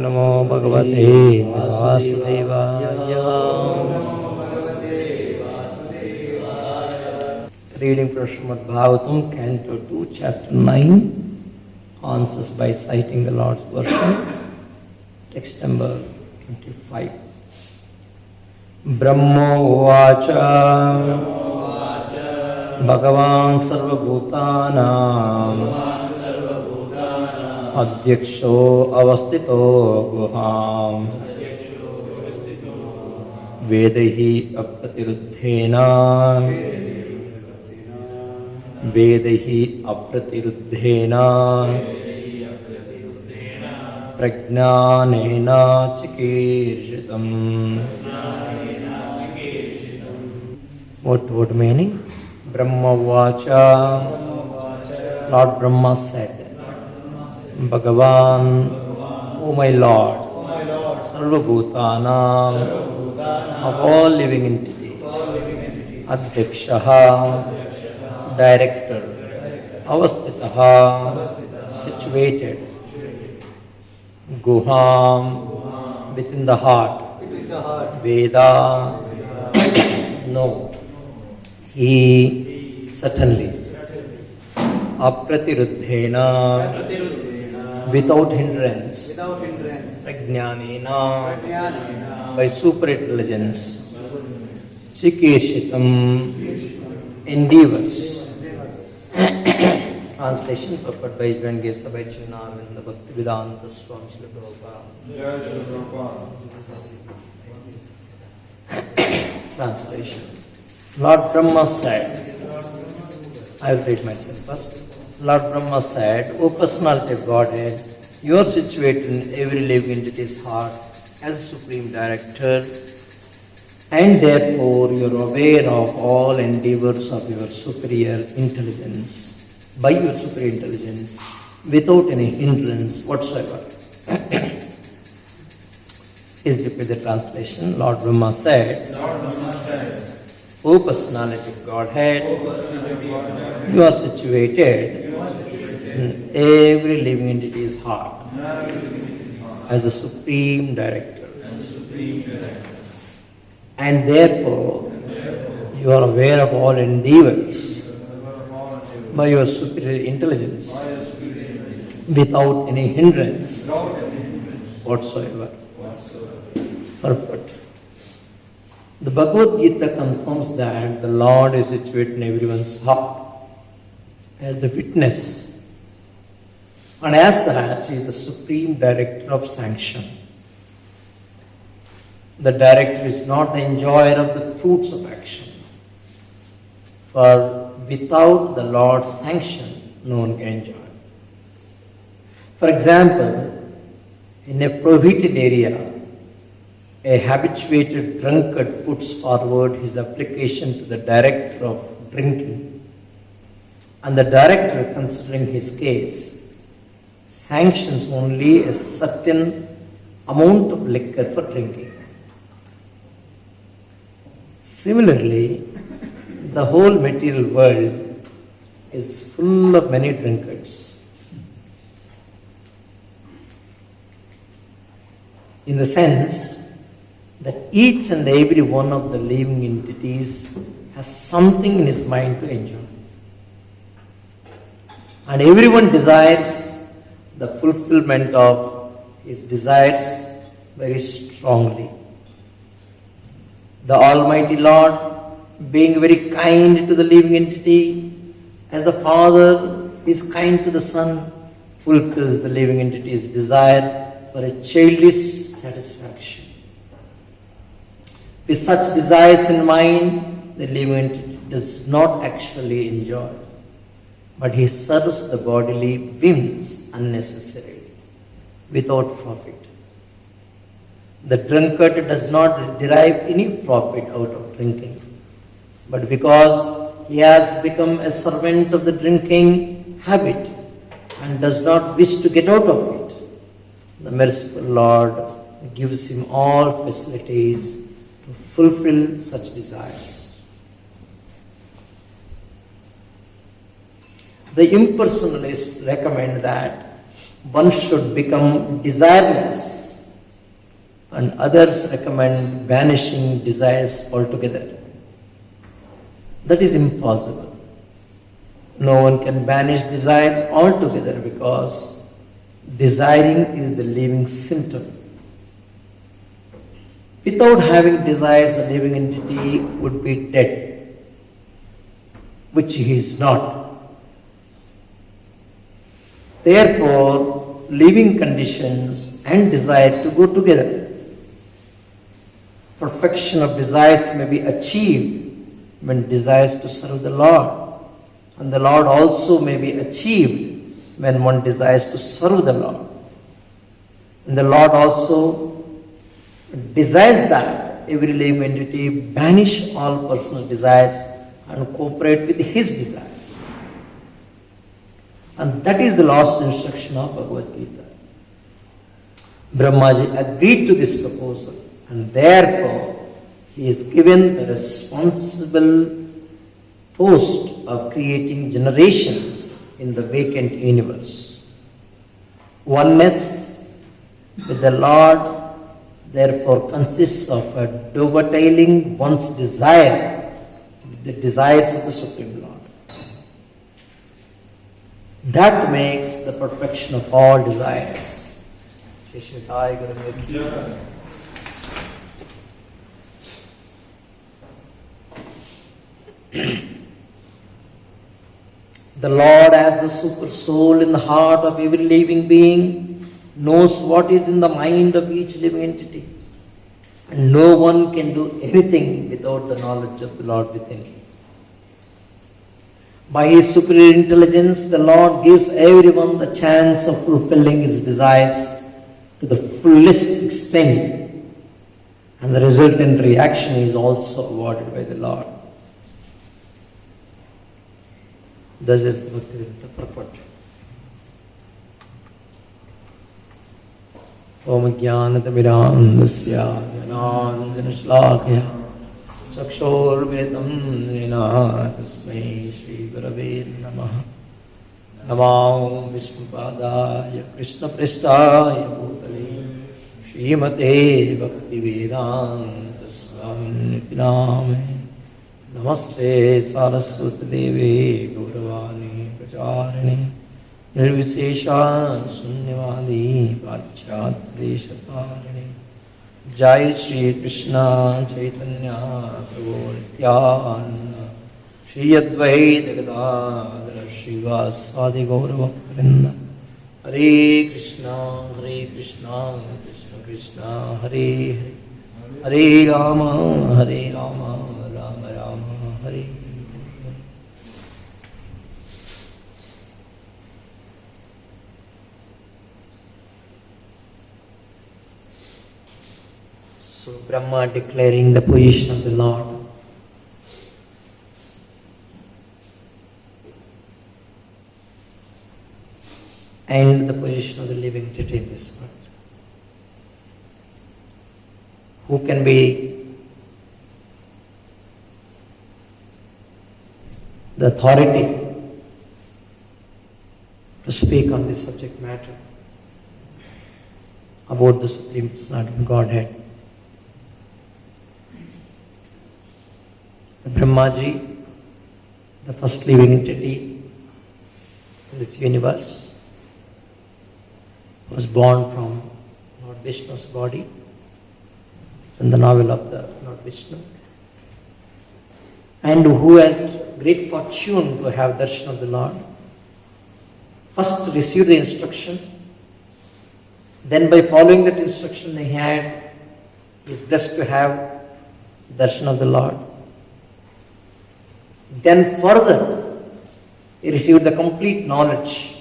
नमो भगवते वासुदेवाय। Reading from Srimad-Bhagavatam, Canto 2, Chapter 9, answers by citing the Lord's version, text number 25. ब्रह्मोवाच भगवान् सर्वभूतानाम् adhyakṣo avasthito guhām vedahi apratiruddhena prajñānena cikīrṣitam. What meaning? Brahmovāca, Lord Brahma said, Bhagavan, O my Lord, sarva-bhūtānām, of all living entities, adhyakṣaḥ, director, avasthitaḥ, situated, guhām, within the heart, veda, no, he certainly, apratiruddhena, without hindrance, prajñānena, by superintelligence, cikīrṣitam, endeavors. Translation, Purport by H.G Jaganmohan Krishna. Translation. Lord Brahma said, I will read myself first. Lord Brahma said, O Personality of Godhead, you are situated in every living entity's heart as a Supreme Director, and therefore you are aware of all endeavors of your superior intelligence, by your superior intelligence, without any hindrance whatsoever. Please repeat the translation. Lord Brahma said, O Personality of Godhead, you are situated in every living entity's heart as a Supreme Director. And therefore, you are aware of all endeavors by your superior intelligence without any hindrance whatsoever. Purport. The Bhagavad-gītā confirms that the Lord is situated in everyone's heart as the witness, and as such he is the Supreme Director of sanction. The director is not the enjoyer of the fruits of action, for without the Lord's sanction, no one can enjoy. For example, in a prohibited area, a habituated drunkard puts forward his application to the director of drinking, and the director, considering his case, sanctions only a certain amount of liquor for drinking. Similarly, the whole material world is full of many drunkards. In the sense that each and every one of the living entities has something in his mind to enjoy. And everyone desires the fulfillment of his desires very strongly. The Almighty Lord, being very kind to the living entity, as the Father is kind to the Son, fulfills the living entity's desire for a childish satisfaction. With such desires in mind, the living entity does not actually enjoy, but he serves the bodily whims unnecessarily, without profit. The drunkard does not derive any profit out of drinking, but because he has become a servant of the drinking habit and does not wish to get out of it, the merciful Lord gives him all facilities to fulfill such desires. The impersonalists recommend that one should become desireless and others recommend banishing desires altogether. That is impossible. No one can banish desires altogether because desiring is the living symptom. Without having desires, a living entity would be dead, which he is not. Therefore, living conditions and desire to go together. Perfection of desires may be achieved when desires to serve the Lord, and the Lord also may be achieved when one desires to serve the Lord. And the Lord also desires that every living entity banish all personal desires and cooperate with his desires. And that is the last instruction of Bhagavad-gītā. Brahmaji agreed to this proposal, and therefore he is given the responsible post of creating generations in the vacant universe. Oneness with the Lord therefore consists of dovetailing one's desire with the desires of the Supreme Lord. That makes the perfection of all desires. The Lord, as the super soul in the heart of every living being, knows what is in the mind of each living entity, and no one can do anything without the knowledge of the Lord within. By His superior intelligence, the Lord gives everyone the chance of fulfilling his desires to the fullest extent, and the resultant reaction is also awarded by the Lord. This is the Bhagavad-gītā purport. Om Jnanatimirandasya Jnananjanashlakaya Chakshurmritam Nina Tasmai Shri Gurave Namaha. Namo Vishnupadaya Krishna Prestaya Bhutale Srimate Bhakti Vedanta Swamiti Name. Namaste Saraswati Devi Gauravani Pracharani Nirvisesha Sunyavadi Pachyat Deshatarani. Jai Shri Krishna Chaitanya Prabhu Nityananda Shri Advaita Gadadhara Srivasadi Gauravakrinda. Hare Krishna Krishna Krishna Hare Hare Hare Rama Rama Rama Hare. So Brahma declaring the position of the Lord. And the position of the living entity in this world. Who can be the authority to speak on this subject matter about the Supreme Personality of Godhead? The Brahmaji, the first living entity in this universe, was born from Lord Vishnu's body, from the novel of the Lord Vishnu, and who had great fortune to have darshan of the Lord. First to receive the instruction, then by following that instruction he is blessed to have darshan of the Lord. Then further he received the complete knowledge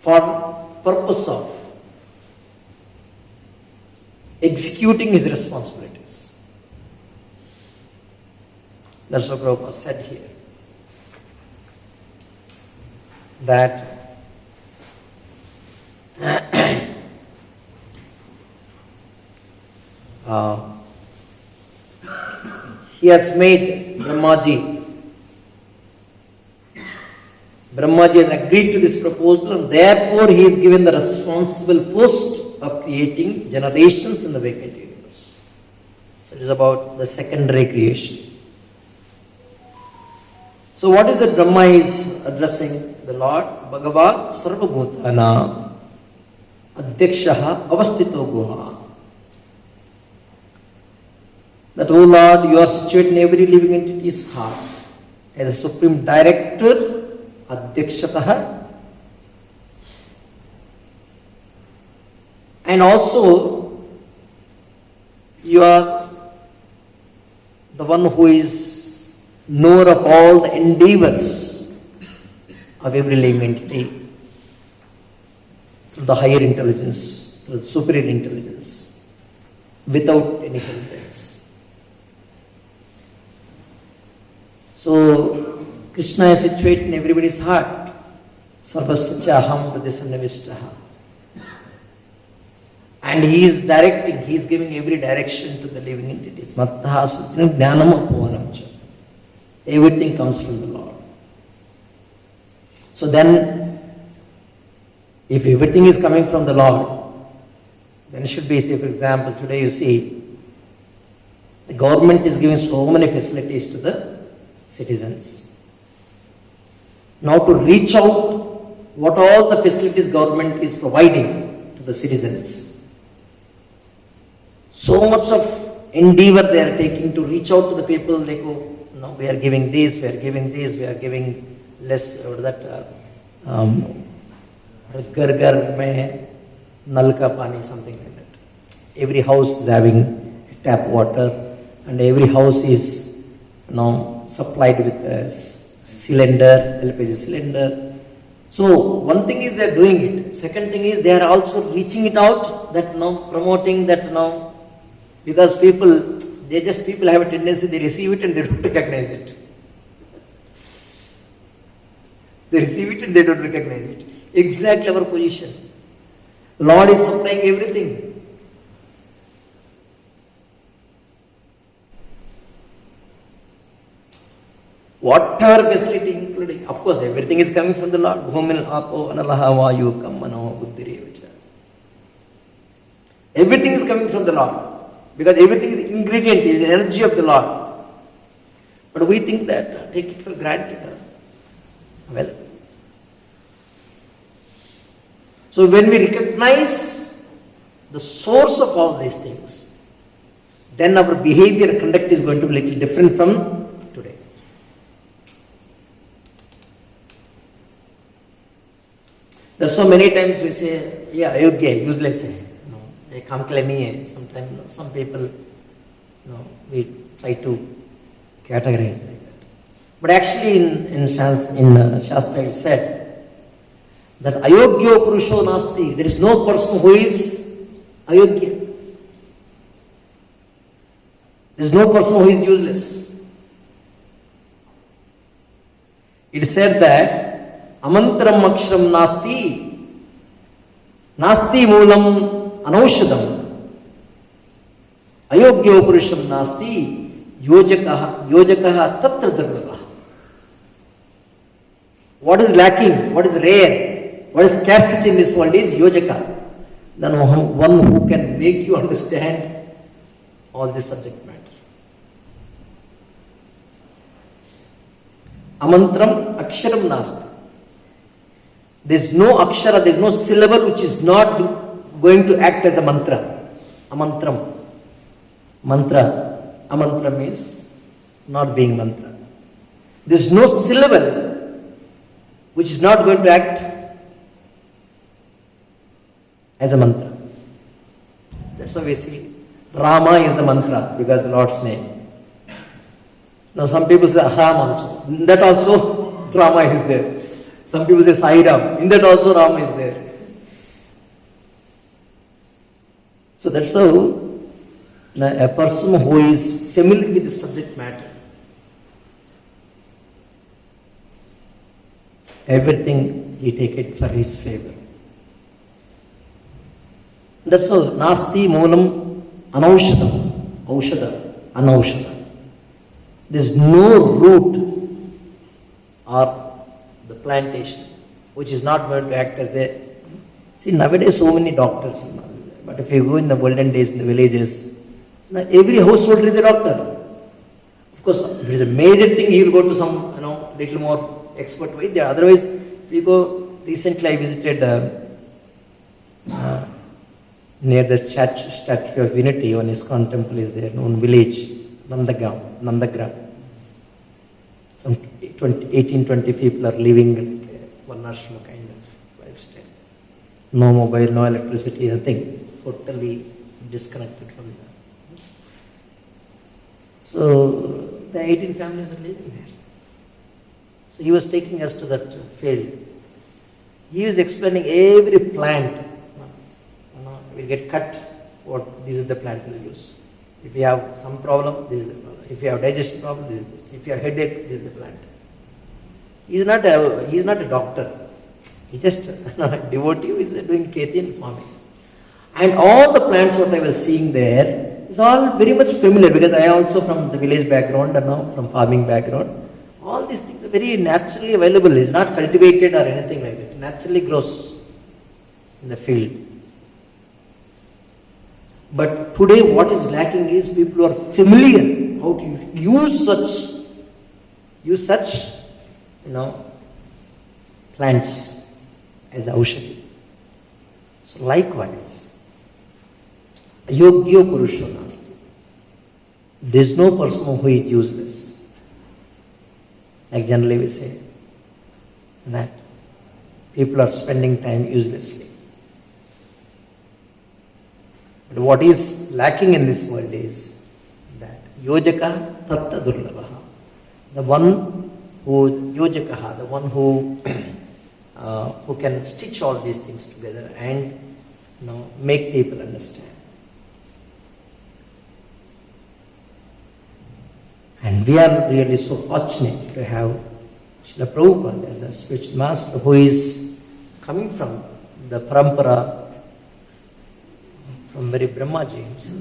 for purpose of executing his responsibilities. That's what Prabhupada said here. That he has made Brahmaji Brahmaji has agreed to this proposal, and therefore he is given the responsible post of creating generations in the vacant universe. So it is about the secondary creation. So what is that Brahma is addressing the Lord? Bhagavan sarva-bhūtānām adhyakṣaḥ avasthito guhām. That, O Lord, you are situated in every living entity's heart as a supreme director, adhyakṣaḥ, and also you are the one who is knower of all the endeavors of every living entity through the higher intelligence, through the superior intelligence, without any hindrance. So, Krishna is situated in everybody's heart. Sarvasya hridayasannavishtaḥ. And he is directing, he is giving every direction to the living entities. Mattah sutinam jnanam apovanam cha. Everything comes from the Lord. So then, if everything is coming from the Lord, then it should be, say for example, today you see, the government is giving so many facilities to the citizens. Now to reach out what all the facilities government is providing to the citizens, so much of endeavor they are taking to reach out to the people. They go, no, we are giving this, we are giving this, we are giving less, or that घर घर में नल का पानी, something like that. Every house is having tap water, and every house is supplied with a cylinder, LPG cylinder. So one thing is they are doing it. Second thing is they are also reaching it out, that promoting that because people have a tendency, they receive it and they don't recognize it. They receive it and they don't recognize it. Exactly our position. Lord is supplying everything. Whatever facility, including, of course, everything is coming from the Lord. Bhūmin āpo analaha vāyu kammano buddhirevacha. Everything is coming from the Lord. Because everything is ingredient, is energy of the Lord. But we think that, take it for granted. Well, so when we recognize the source of all these things, then our behavior and conduct is going to be a little different from today. There are so many times we say, yeah, ayogya, useless. काम के लिए नहीं है. Sometimes some people, we try to categorize like that. But actually in Shastra it said that ayogyo purusho nasti. There is no person who is ayogya. There is no person who is useless. It said that amantram aksharam nasti, nasti moolam anaushadam, ayogyo purusham nasti, yojakaha tatra durlabha. What is lacking, what is rare, what is scarcity in this world is yojaka. Then one who can make you understand all this subject matter. Amantram aksharam nasti. There is no akshara, there is no syllable which is not going to act as a mantra. Amantram. Mantra. Amantra means not being mantra. There is no syllable which is not going to act as a mantra. That's why we see Rama is the mantra because the Lord's name. Now some people say Aham also. In that also Rama is there. Some people say Sai Ram. In that also Rama is there. So that's how a person who is familiar with the subject matter, everything he take it for his favor. That's all. Nasti moolam anaushadam. Aushada. Anaushada. There is no root or the plantation, which is not going to act as a... See, nowadays so many doctors, but if you go in the olden days in the villages, every householder is a doctor. Of course, if it is a major thing, he will go to some, little more expert way. Otherwise, if you go, recently I visited near the statue of Unity, one ISKCON temple is there, one village, Nandagram. Some 18-20 people are living like one ashrama kind of lifestyle. No mobile, no electricity, nothing. Totally disconnected from that. So the 18 families are living there. So he was taking us to that field. He was explaining every plant. Will get cut. This is the plant we'll use. If you have some problem, this is the problem. If you have digestion problem, this is this. If you have headache, this is the plant. He is not a doctor. He just a devotee who is doing kheti and farming. And all the plants what I was seeing there is all very much familiar, because I also from the village background and from farming background. All these things are very naturally available. It's not cultivated or anything like that. It naturally grows in the field. But today what is lacking is people who are familiar how to use such plants as aushadhi. So likewise, yogyo purusho nasti. There is no person who is useless. Like generally we say that people are spending time uselessly. But what is lacking in this world is that yojaka tatta durlabhaha. The one who can stitch all these things together and make people understand. And we are really so fortunate to have Srila Prabhupada as a spiritual master who is coming from the parampara from very Brahmaji himself.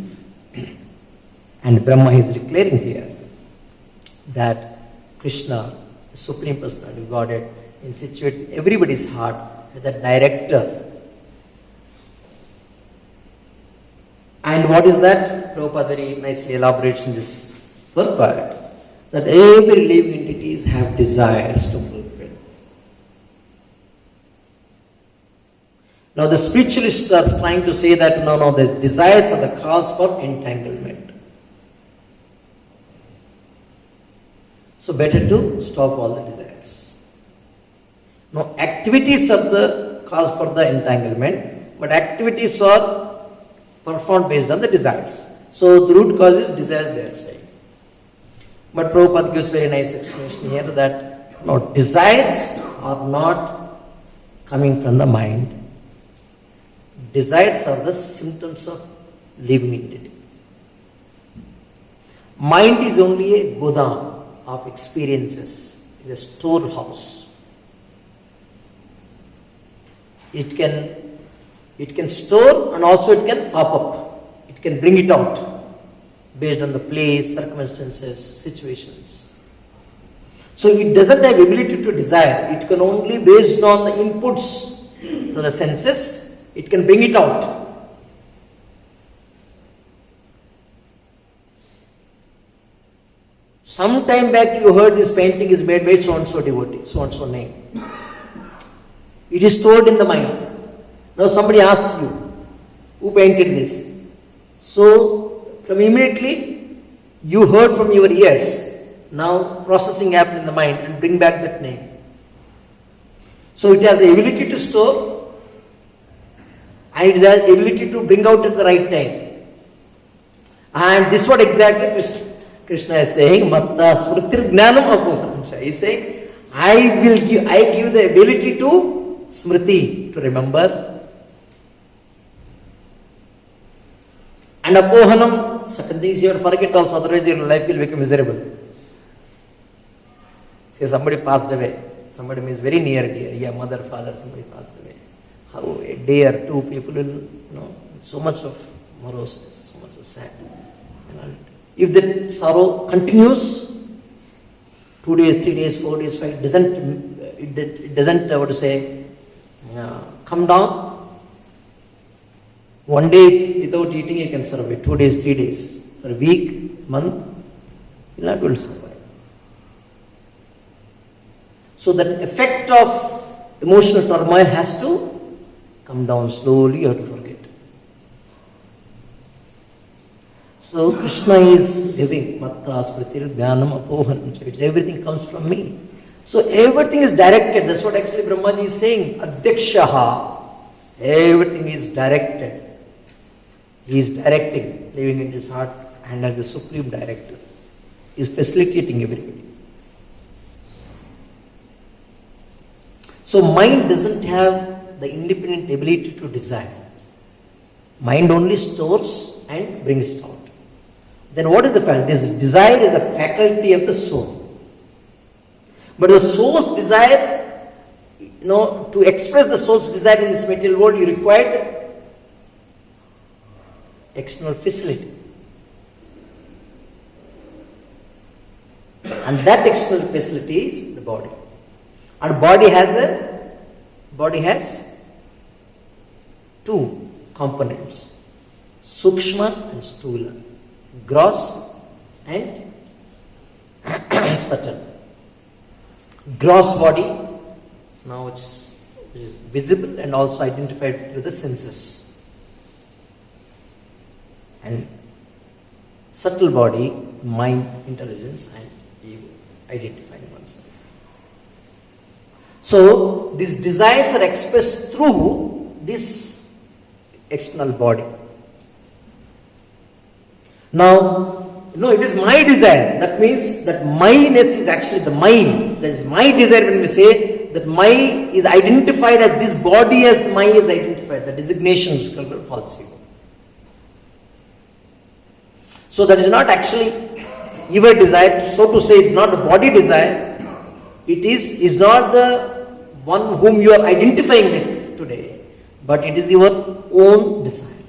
And Brahma is declaring here that Krishna, the Supreme Personality of Godhead, is situated in everybody's heart as a director. And what is that? Prabhupada very nicely elaborates in this purport that every living entities have desires to fulfill. Now the spiritualists are trying to say that no, the desires are the cause for entanglement. So better to stop all the desires. Now activities are the cause for the entanglement, but activities are performed based on the desires. So the root cause is desires, they are saying. But Prabhupada gives very nice explanation here that desires are not coming from the mind. Desires are the symptoms of living entity. Mind is only a guhām of experiences, is a storehouse. It can store and also it can pop up. It can bring it out based on the place, circumstances, situations. So it doesn't have ability to desire. It can only based on the inputs to the senses. It can bring it out. Some time back you heard this painting is made by so-and-so devotee, so-and-so name. It is stored in the mind. Now somebody asks you, who painted this? So from immediately you heard from your ears. Now processing happened in the mind and bring back that name. So it has the ability to store and it has the ability to bring out at the right time. And this is what exactly Krishna is saying, matta apratiruddhenam apohancha. He is saying, I give the ability to smriti, to remember. And apohanam, certain things you have to forget also, otherwise your life will become miserable. Say somebody passed away, somebody means very near dear, yeah, mother, father, somebody passed away. How a day or two people will, so much of moroseness, so much of sad. If that sorrow continues, 2 days, 3 days, 4 days, 5, it doesn't, what to say, come down. One day without eating you can survive, 2 days, 3 days, for a week, month, you're not going to survive. So that effect of emotional turmoil has to come down slowly, you have to forget. So Krishna is living, matta apratiruddhena apohanam. So it's everything comes from me. So everything is directed. That's what actually Brahmaji is saying. Adhyakṣaḥ. Everything is directed. He is directing, living in his heart, and as the supreme director, he is facilitating everybody. So mind doesn't have the independent ability to desire. Mind only stores and brings it out. Then what is the fact? This desire is the faculty of the soul. But the soul's desire, to express the soul's desire in this material world, you required external facility. And that external facility is the body. And body has two components, sukshma and sthula, gross and subtle. Gross body, now which is visible and also identified through the senses. And subtle body, mind, intelligence and ego, identifying oneself. So these desires are expressed through this external body. Now, it is my desire. That means that myness is actually the mine. That is my desire. When we say that my is identified as this body, as my is identified, the designation is called false ego. So that is not actually your desire. So to say, it's not the body desire. It is not the one whom you are identifying with today, but it is your own desire.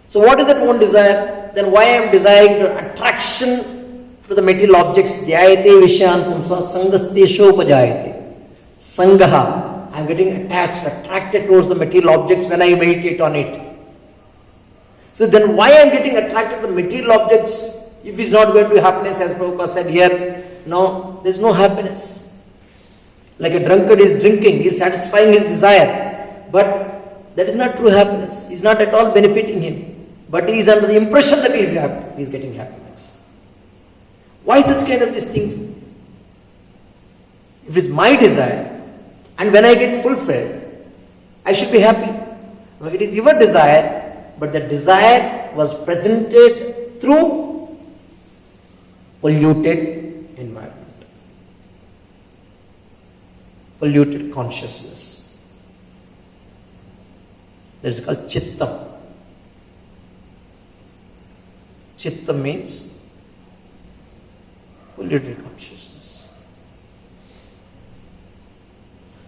So what is that own desire? Then why I am desiring the attraction for the material objects? Dhyayate vishyan pumsa sangastesho upajayate. Sangaha. I am getting attracted towards the material objects when I meditate on it. So then why I am getting attracted to the material objects if it's not going to be happiness, as Prabhupada said here? No, there is no happiness. Like a drunkard is drinking, he is satisfying his desire. But that is not true happiness. He is not at all benefiting him. But he is under the impression that he is happy. He is getting happiness. Why such kind of these things? If it is my desire, and when I get fulfilled, I should be happy. No, it is your desire, but the desire was presented through polluted environment, polluted consciousness. That is called chittam. Chittam means polluted consciousness.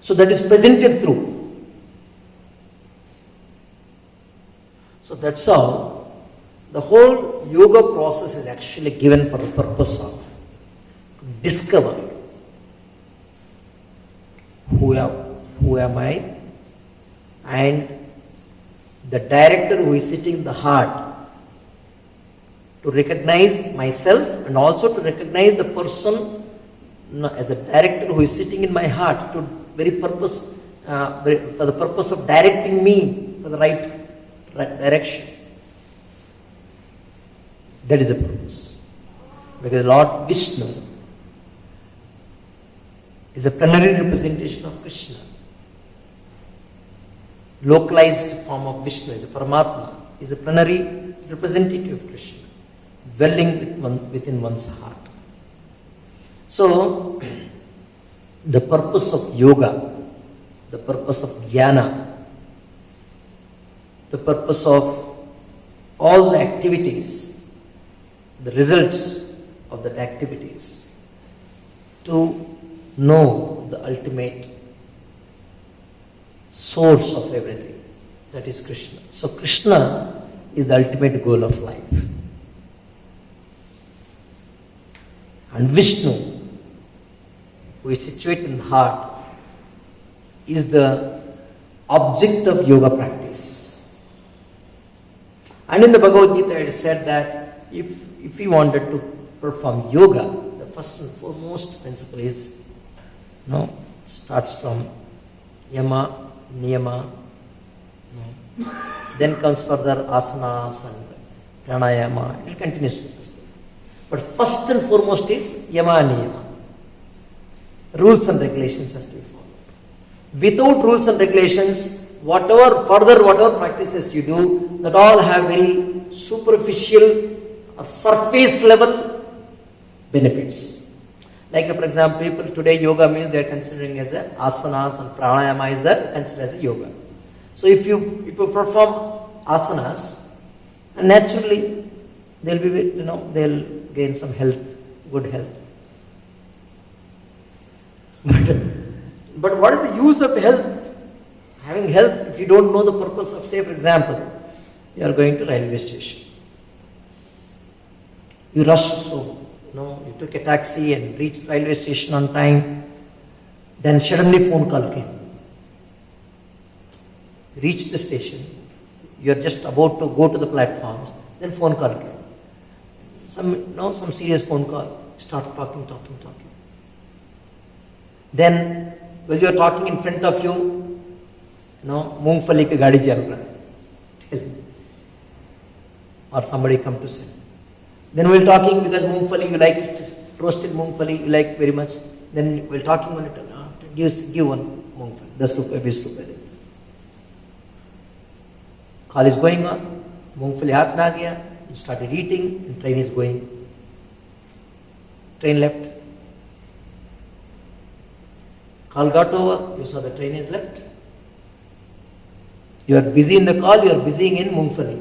So that is presented through. So that's how the whole yoga process is actually given for the purpose of discover who am I, and the director who is sitting in the heart, to recognize myself and also to recognize the person as a director who is sitting in my heart for the purpose of directing me for the right direction. That is the purpose. Because Lord Vishnu is a plenary representation of Krishna. Localized form of Vishnu is a Paramatma, is a plenary representative of Krishna, dwelling within one's heart. So, the purpose of yoga, the purpose of jnana, the purpose of all the activities, the results of that activities, to know the ultimate source of everything, that is Krishna. So Krishna is the ultimate goal of life. And Vishnu who is situated in the heart, is the object of yoga practice. And in the Bhagavad-gītā it is said that if we wanted to perform yoga, the first and foremost principle is, starts from yama, niyama, then comes further asanas and pranayama. It continues. But first and foremost is yama and niyama. Rules and regulations has to be followed. Without rules and regulations, whatever practices you do, that all have very superficial or surface level benefits. Like for example, people today yoga means they are considering as a asanas and pranayama is there considered as a yoga. So if you perform asanas, and naturally they'll gain some health, good health. But what is the use of health? Having health, if you don't know the purpose of, say for example, you are going to railway station. You rushed you took a taxi and reached railway station on time. Then suddenly phone call came. Reached the station. You are just about to go to the platforms. Then phone call came. Some serious phone call. Start talking. Then while you are talking in front of you, मूंगफली की गाड़ी चल रहा है. Or somebody come to say. Then we're talking because मूंगफली you like it, roasted मूंगफली you like very much. Then we're talking on it. Give one मूंगफली, 10 रुपए 20 रुपए. Call is going on. मूंगफली हाथ में आ गया. You started eating and train is going. Train left. Call got over. You saw the train is left. You are busy in the call. You are busy in मूंगफली.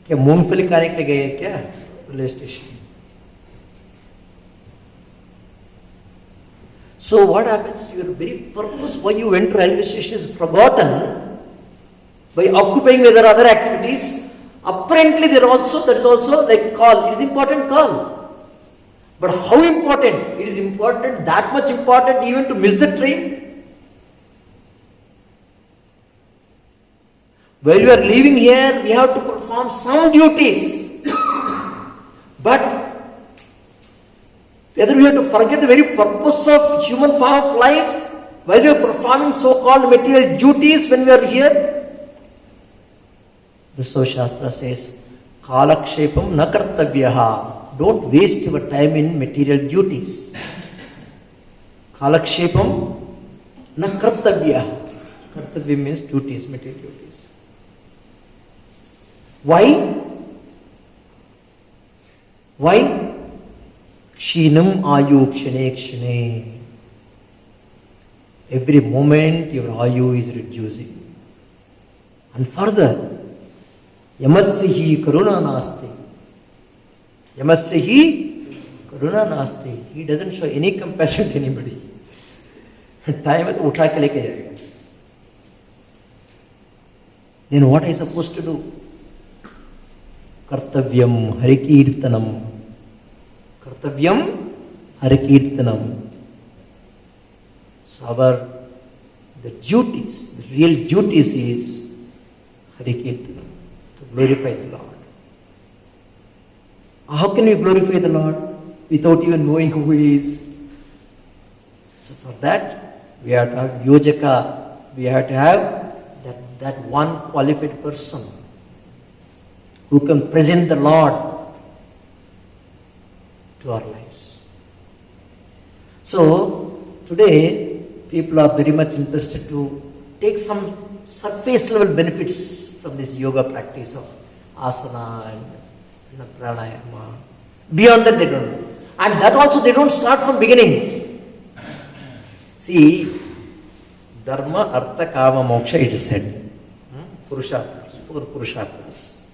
क्या मूंगफली खाने के लिए गए क्या railway station? So what happens? Your very purpose why you went to railway station is forgotten by occupying with other activities. Apparently there is also like call. It is important call. But how important? It is important, that much important even to miss the train. While we are leaving here, we have to perform some duties. But whether we have to forget the very purpose of human form of life while we are performing so-called material duties when we are here? The Shastra says, kalakshepam na kartavyaha. Don't waste your time in material duties. Kalakshepam na kartavyaha. Kartavya means duties, material duties. Why? Kshinam ayu kshane kshane. Every moment your ayu is reducing. And further, yamasya karuna nasti. Yamasya karuna nasti. He doesn't show any compassion to anybody. Time at utha ke leke jayega. Then what are you supposed to do? Kartavyam Hare Kirtanam. Kartavyam Hare Kirtanam. So the duties, the real duties is Hare Kirtanam, to glorify the Lord. How can we glorify the Lord without even knowing who He is? So for that, we have to have yojaka. We have to have that one qualified person who can present the Lord to our lives. So today, people are very much interested to take some surface level benefits from this yoga practice of asana and pranayama. Beyond that they don't know. And that also they don't start from beginning. See, dharma, artha, kama, moksha it is said. Purusharthas, 4 purusharthas.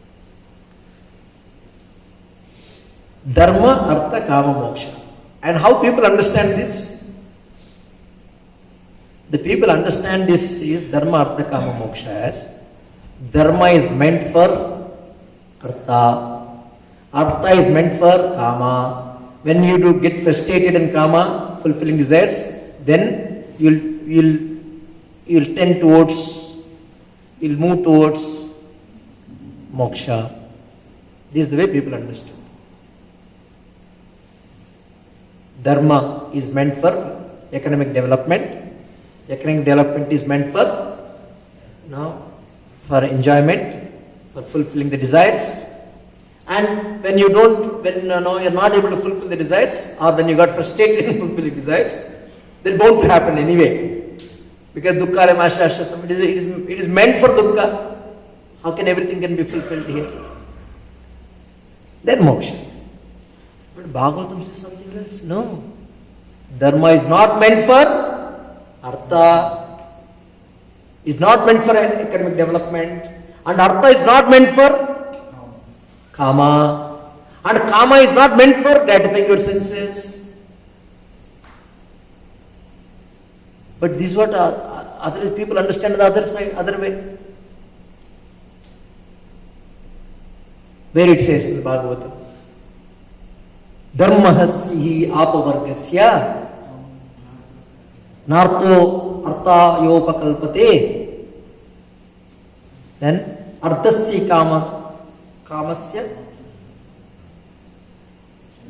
Dharma, artha, kama, moksha. And how people understand this? The people understand this is dharma, artha, kama, moksha as dharma is meant for artha, artha is meant for kama, when you do get frustrated in kama, fulfilling desires, then you'll tend towards, you'll move towards moksha. This is the way people understood. Dharma is meant for economic development. Economic development is meant for enjoyment, for fulfilling the desires. And when you're not able to fulfill the desires, or when you got frustrated in fulfilling desires, they're bound to happen anyway. Because dukkha ashashvatam, it is meant for dukkha. How can everything can be fulfilled here? Then moksha. But Bhagavatam says something else. No. Dharma is not meant for artha, is not meant for economic development, and artha is not meant for kama, and kama is not meant for gratifying your senses. But this is what other people understand the other side, other way. Where it says in the Bhagavatam, Dharmahasya apavargasya narto arthayopakalpate. Then ardhasya kamasya.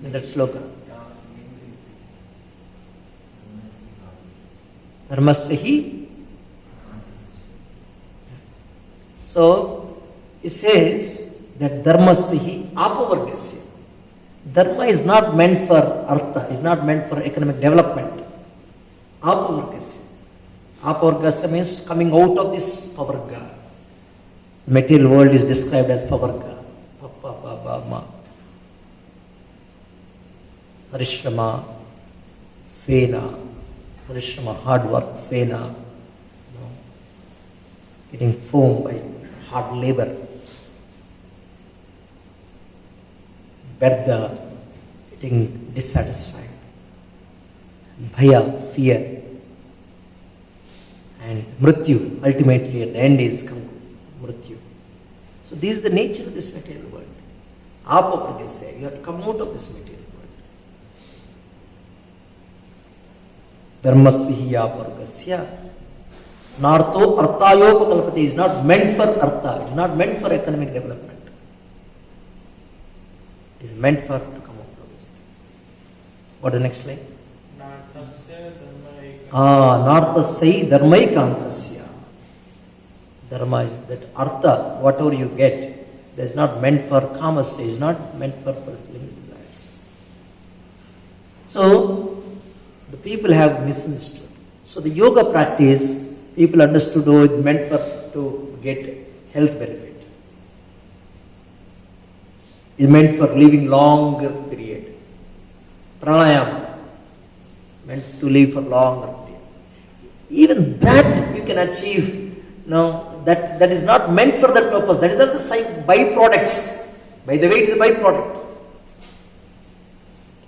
In that sloka. Dharmasya. So it says that dharmasya apavargasya. Dharma is not meant for artha, is not meant for economic development. Apavargasya. Apavargasya means coming out of this pavarga. The material world is described as pavarga. Parishrama, fena, parishrama, hard work, fena, getting foam by hard labor. Vedha, getting dissatisfied. Bhaya, fear. And mrityu, ultimately at the end is mrityu. So this is the nature of this material world. Apavargasya, you have to come out of this material world. Dharmasya apavargasya. Narto arthayopakalpate is not meant for artha, it is not meant for economic development. It is meant for to come out of this. What is the next line? Nartasya dharmaikantasya. Dharma is that artha, whatever you get, that is not meant for kamasya, is not meant for fulfilling desires. So, the people have misunderstood. So, the yoga practice, people understood, it's meant for to get health benefit. Is meant for living longer period. Pranayama, meant to live for longer period. Even that you can achieve. No, that is not meant for that purpose. That is not the byproducts. By the way, it is a byproduct.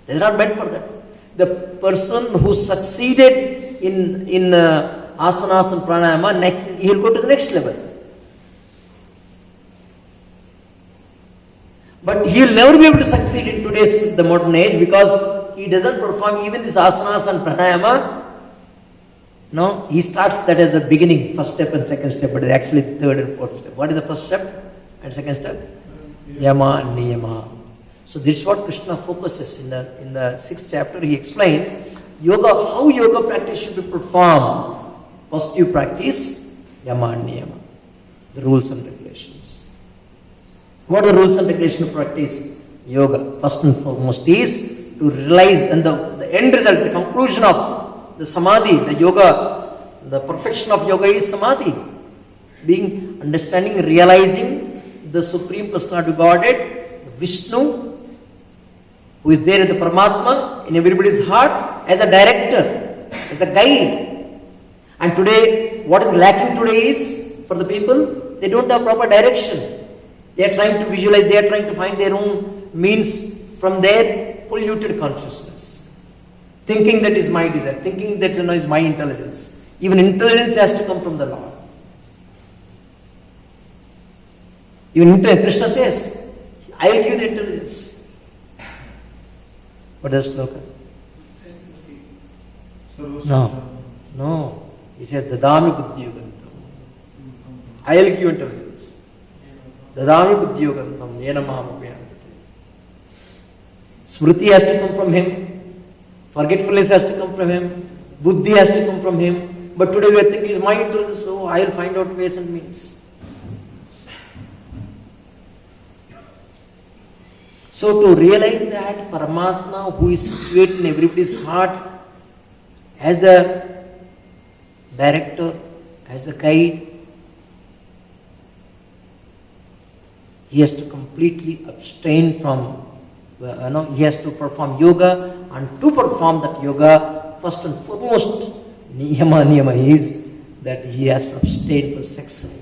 It is not meant for that. The person who succeeded in asanas and pranayama, he will go to the next level. But he will never be able to succeed in today's the modern age because he doesn't perform even this asanas and pranayama. No, he starts that as the beginning, first step and second step, but it's actually the third and fourth step. What is the first step and second step? Yama and niyama. So this is what Krishna focuses in the 6th chapter. He explains yoga, how yoga practice should be performed. First you practice yama and niyama, the rules and regulations. What are the rules and regulations of practice? Yoga, first and foremost, is to realize, and the end result, the conclusion of the samadhi, the yoga, the perfection of yoga is samadhi. Being understanding, realizing the Supreme Personality of Godhead, Vishnu, who is there in the Paramatma, in everybody's heart, as a director, as a guide. And today, what is lacking today is, for the people, they don't have proper direction. They are trying to visualize, they are trying to find their own means from their polluted consciousness. Thinking that is my desire, thinking that is my intelligence. Even intelligence has to come from the Lord. Even Krishna says, I will give the intelligence. What is sloka? No. He says, Dadami buddhiyogantam. I'll give you intelligence. Dadami buddhiyogantam. Yena mahamapyam. Smriti has to come from him. Forgetfulness has to come from him. Buddhi has to come from him. But today we are thinking his mind, so I'll find out ways and means. So to realize that Paramatma, who is situated in everybody's heart, as a director, as a guide, he has to completely abstain from, he has to perform yoga, and to perform that yoga, first and foremost, niyama is that he has to abstain from sex life.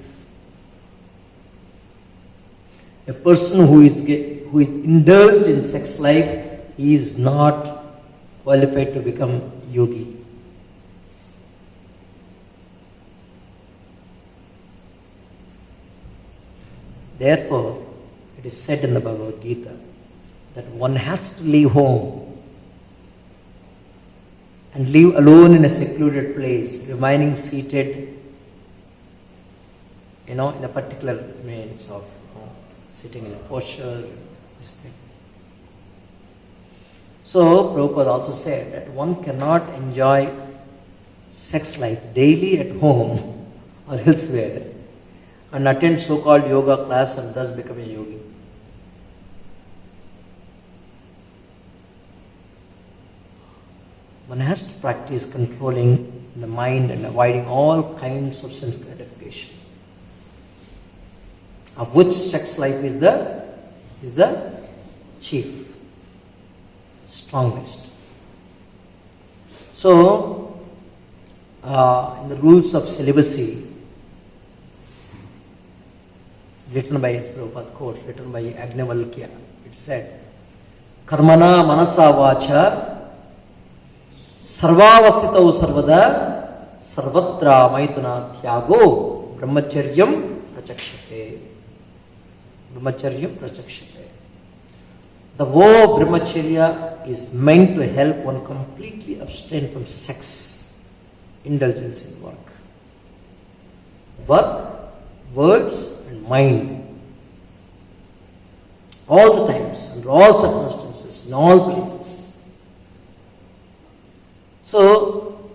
A person who is indulged in sex life, he is not qualified to become yogi. Therefore, it is said in the Bhagavad-gītā that one has to leave home and live alone in a secluded place, remaining seated, in a particular means of sitting in a posture, this thing. So, Prabhupada also said that one cannot enjoy sex life daily at home or elsewhere and attend so-called yoga class and thus become a yogi. One has to practice controlling the mind and avoiding all kinds of sense gratification, of which sex life is the chief, strongest. So, in the rules of celibacy, written by Prabhupada quotes, written by Agnavalkya, it said, Karmana manasa vacha sarva-avasthito sarvada sarvatra maituna thyago brahmacharyam prachakshate. Brahmacharyam prachakshate. The vow of brahmacharya is meant to help one completely abstain from sex, indulgence in work, words and mind. All the times, under all circumstances, in all places. So,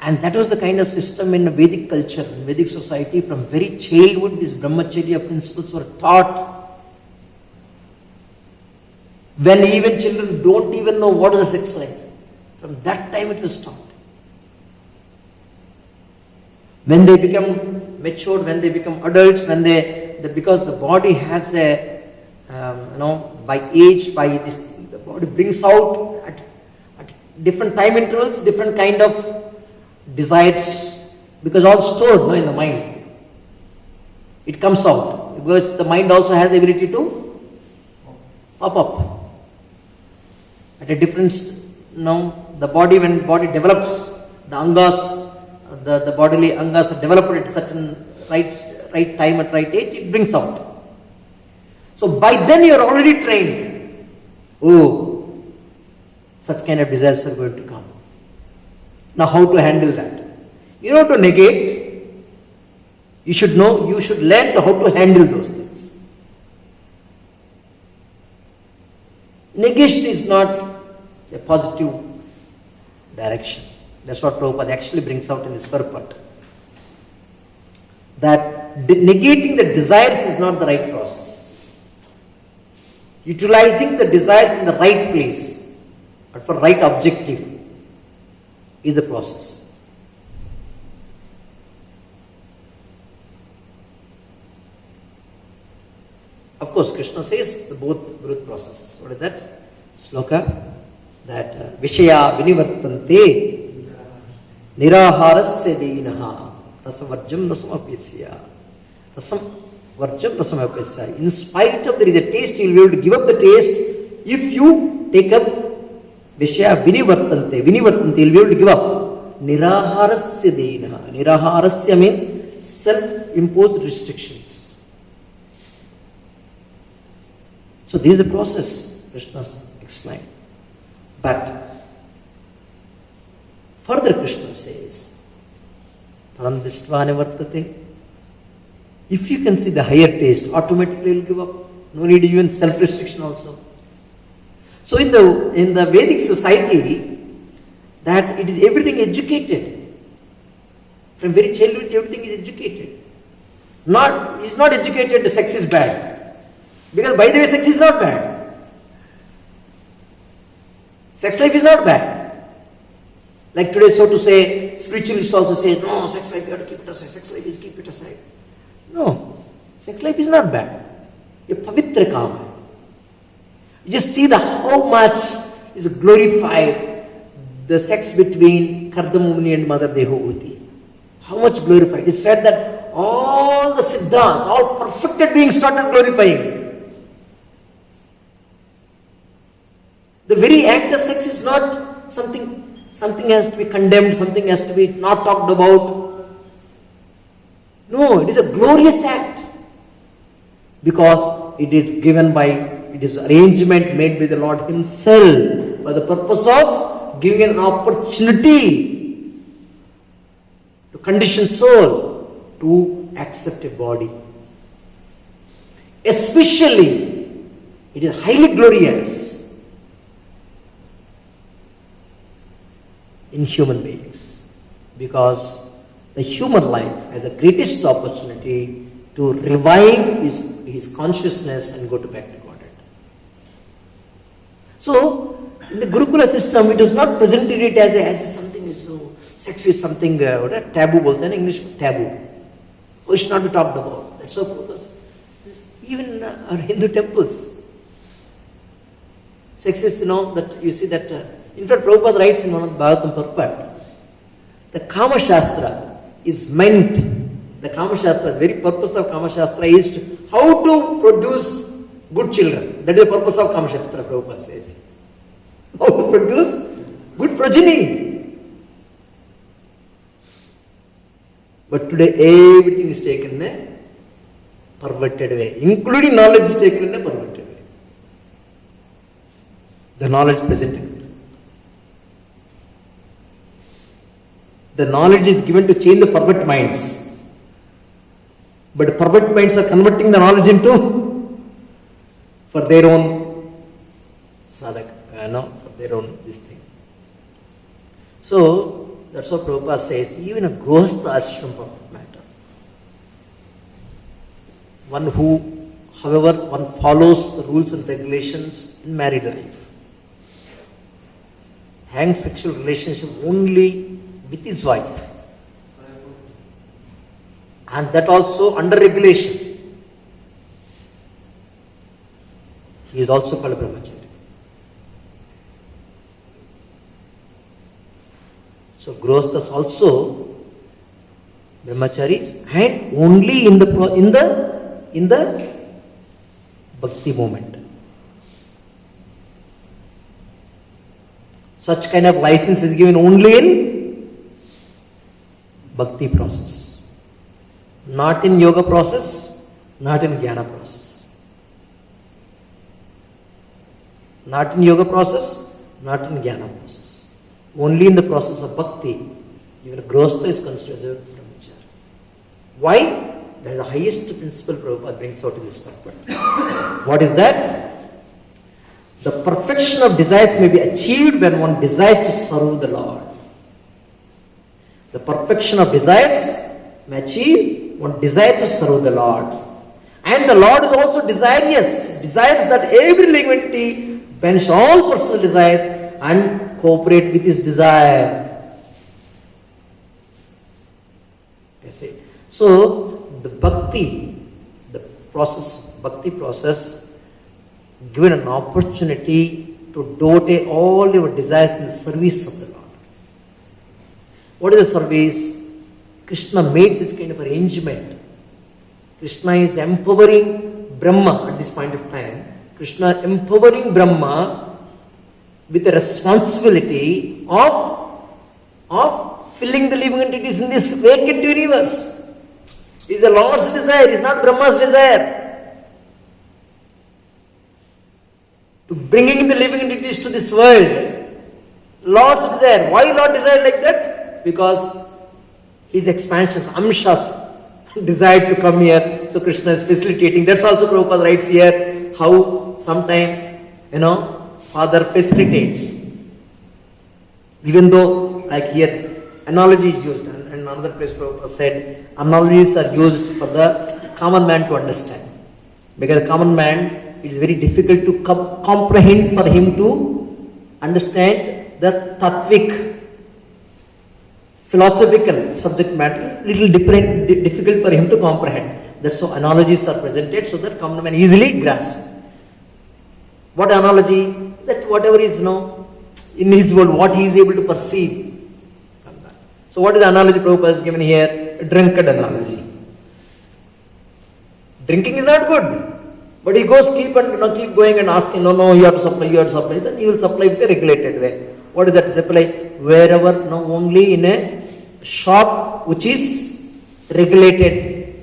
and that was the kind of system in Vedic culture, in Vedic society. From very childhood, these brahmacharya principles were taught. When even children don't even know what is a sex life, from that time it was taught. When they become matured, when they become adults, because the body has a, by age, the body brings out at different time intervals, different kind of desires, because all stored in the mind. It comes out, because the mind also has the ability to pop up. At a different, the body, when body develops, the angas, the bodily angas are developed at certain right time at right age, it brings out. So by then you are already trained. Oh, such kind of desires are going to come. Now how to handle that? You know, to negate, you should learn how to handle those things. Negation is not a positive direction. That's what Prabhupada actually brings out in his purport. That negating the desires is not the right process. Utilizing the desires in the right place, but for right objective, is the process. Of course, Krishna says the both processes. What is that? Sloka, that Vishaya vinivartante niraharasya deinaha rasavarjam rasamapyasya. Rasavarjam rasamapyasya. In spite of there is a taste, you will be able to give up the taste if you take up Vishaya vinivartante. Vinivartante, you will be able to give up. Niraharasya deinaha. Niraharasya means self-imposed restrictions. So this is the process Krishna explain. But further Krishna says, Param Drishtva Nivartate. If you can see the higher taste, automatically you'll give up. No need even self-restriction also. So in the Vedic society, that it is everything educated. From very childhood, everything is educated. It's not educated, sex is bad. Because by the way, sex is not bad. Sex life is not bad. Like today, so to say, spiritualists also say, no, sex life, you have to keep it aside. Sex life is keep it aside. No, sex life is not bad. A pavitra kama. You just see how much is glorified the sex between Kardamumuni and Mother Dehovati. How much glorified. It is said that all the siddhas, all perfected beings started glorifying. The very act of sex is not something has to be condemned, something has to be not talked about. No, it is a glorious act. Because it is arrangement made by the Lord Himself for the purpose of giving an opportunity to conditioned soul to accept a body. Especially, it is highly glorious in human beings because the human life has the greatest opportunity to revive his consciousness and go back to Godhead. So, in the Gurukula system, it is not presented it as something so sex is something taboo. Bolte in English, taboo. Oh, it should not be talked about. That's so purpose. Even in our Hindu temples, sex is that you see that. In fact, Prabhupada writes in one of the Bhagavatam Purport, the Kama Shastra is meant. The Kama Shastra, the very purpose of Kama Shastra is how to produce good children. That is the purpose of Kama Shastra, Prabhupada says. How to produce good progeny. But today everything is taken in a perverted way, including knowledge is taken in a perverted way. The knowledge presented. The knowledge is given to change the pervert minds. But pervert minds are converting the knowledge into for their own sadhaka, for their own this thing. So that's what Prabhupada says, even a grihastha ashram for that matter. However, one follows the rules and regulations in married life. Having sexual relationship only with his wife. And that also under regulation. He is also called a brahmachari. So grihasthas also brahmacharis and only in the bhakti moment. Such kind of license is given only in bhakti process. Not in yoga process, not in jnana process. Not in yoga process, not in jnana process. Only in the process of bhakti, even a grihastha is considered as a brahmachari. Why? That is the highest principle Prabhupada brings out in this purport. What is that? The perfection of desires may be achieved when one desires to serve the Lord. The perfection of desires may achieve one desire to serve the Lord. And the Lord is also desirous, desires that every living entity banish all personal desires and cooperate with his desire. You see? So, the bhakti process, given an opportunity to devote all your desires in the service of the Lord. What is the service? Krishna made such kind of arrangement. Krishna is empowering Brahma at this point of time. Krishna empowering Brahma with the responsibility of filling the living entities in this vacant universe. It is the Lord's desire, it is not Brahma's desire. to bringing the living entities to this world. Lord's desire. Why Lord desired like that? Because his expansions, amshas, desired to come here. So Krishna is facilitating. That's also Prabhupada writes here how sometime, Father facilitates. Even though, like here, analogy is used. And another place Prabhupada said, analogies are used for the common man to understand. Because the common man, it is very difficult to comprehend for him to understand the tattvic, philosophical subject matter, little difficult for him to comprehend. That's how analogies are presented so that common man easily grasp. What analogy? That whatever is in his world, what he is able to perceive from that. So what is the analogy Prabhupada has given here? A drunkard analogy. Drinking is not good. But he goes keep going and asking, no, you have to supply, then he will supply with a regulated way. What is that supply? Wherever, only in a shop which is regulated